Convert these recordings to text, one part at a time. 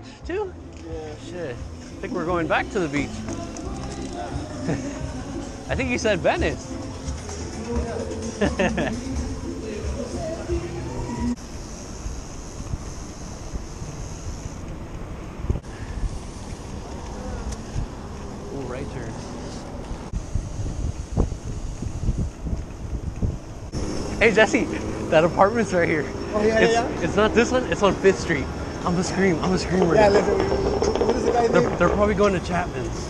beach too? Yeah. Shit. I think we're going back to the beach. I think you said Venice. Ooh, right turn. Hey Jesse, that apartment's right here. Oh yeah, It's not this one, it's on 5th Street. I'm a scream right yeah. now. What is the guy's name? They're probably going to Chapman's.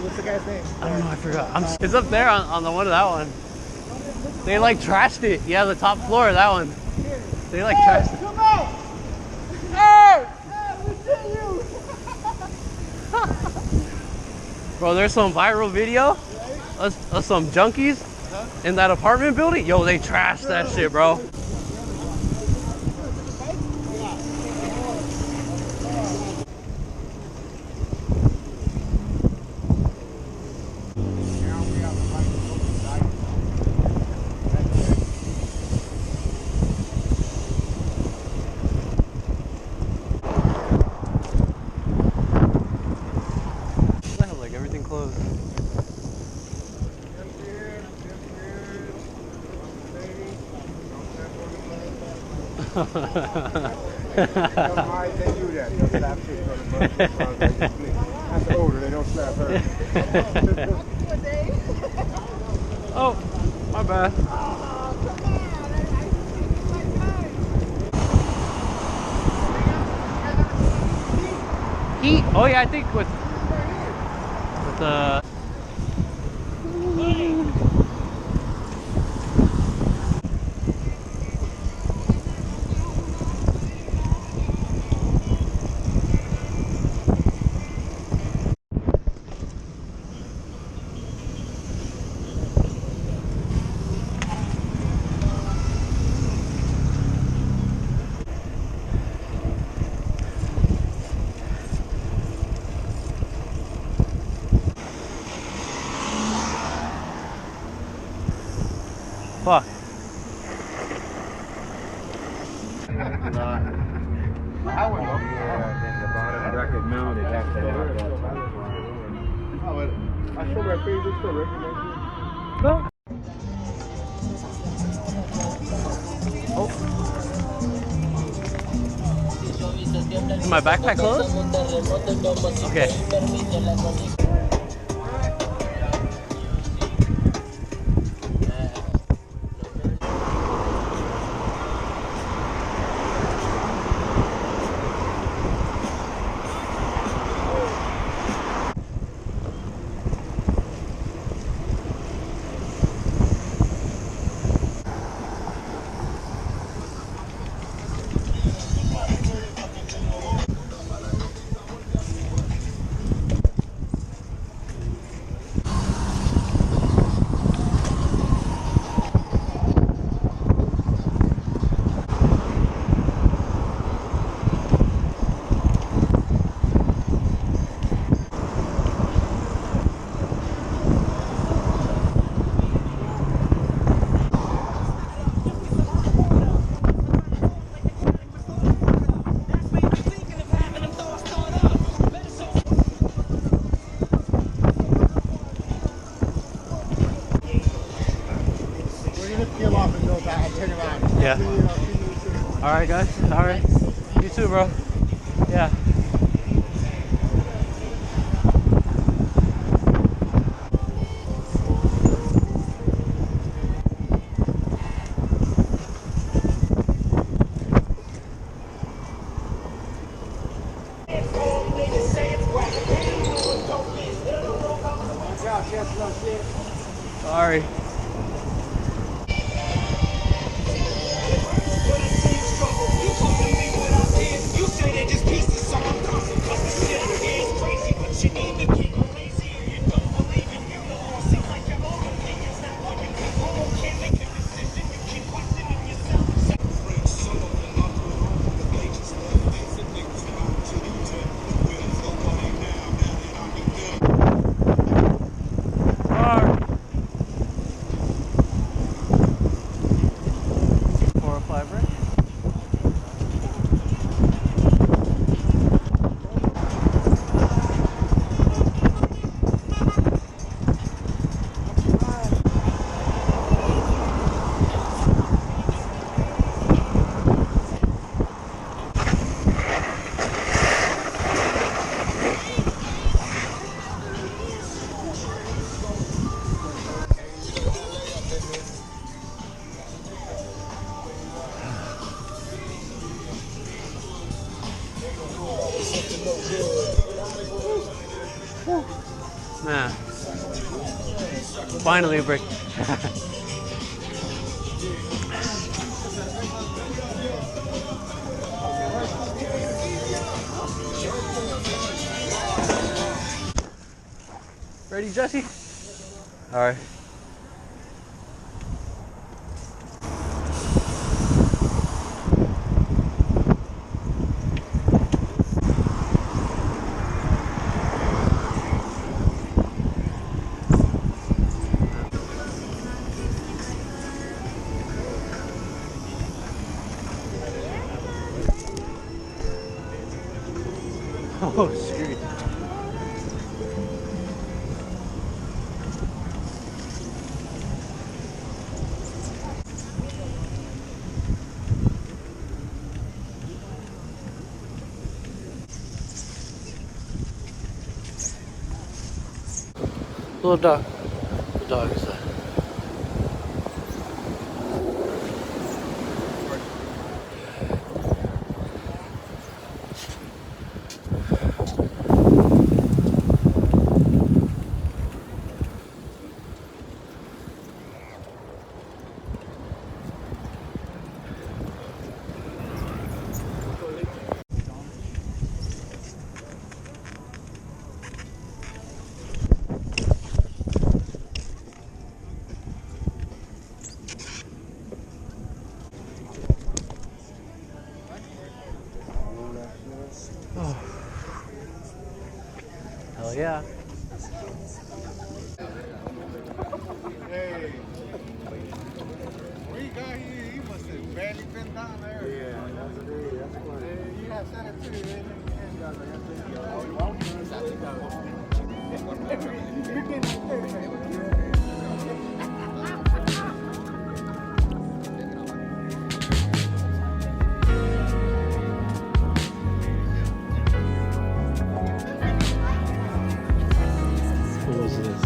What's the guy's name? I don't know, I forgot. It's up there on the one of that one. They like trashed it. Yeah, the top floor of that one. They like trashed it. Come on! Hey! We see you! Bro, there's some viral video of some junkies in that apartment building. Yo, they trashed that shit, bro. Like everything closed. They do that. They'll slap chicks on the bus. That's older. They don't slap her. Oh, my bad. Heat? Oh yeah, I think with the fuck. Bracket mounted after that. I show my face, it's still recognized. Oh. Is my backpack closed? Okay. Yeah. All right, guys. All right. You too, bro. Yeah. Sorry. Nah. Finally a break. Ready, Jesse? All right. Oh, shoot. Little dog. The dog is there. Oh. Hell yeah. Hey. What you got here? He must have barely been down there. Yeah, that's what it is. That's funny. Yeah, you have said it too. What was this?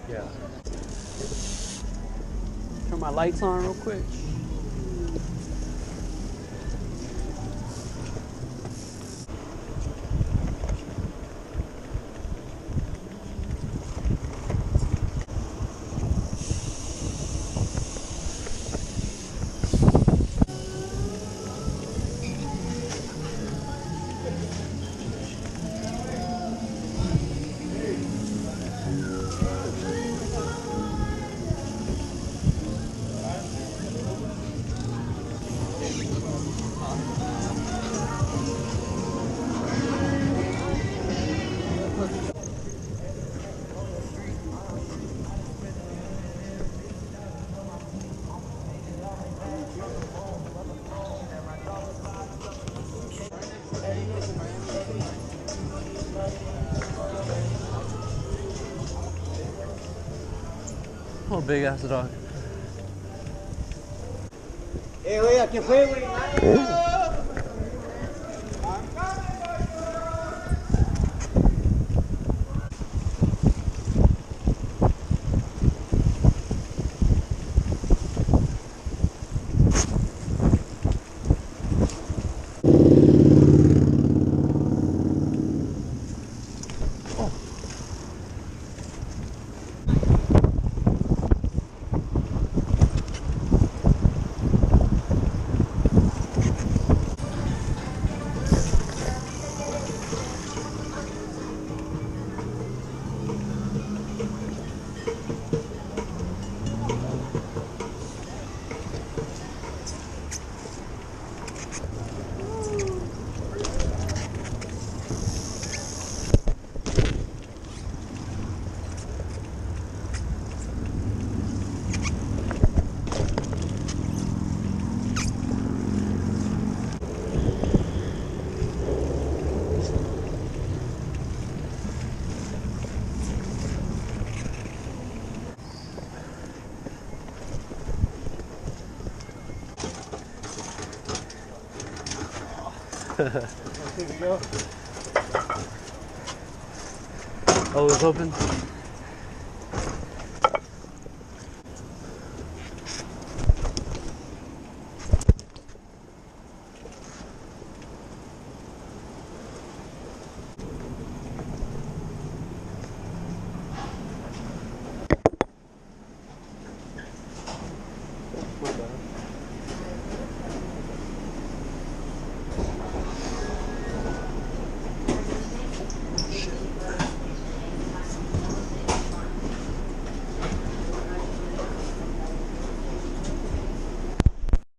Yeah. Turn my lights on real quick. Oh, big ass dog. Oye, ¿qué fue, güey? Oh, it's open?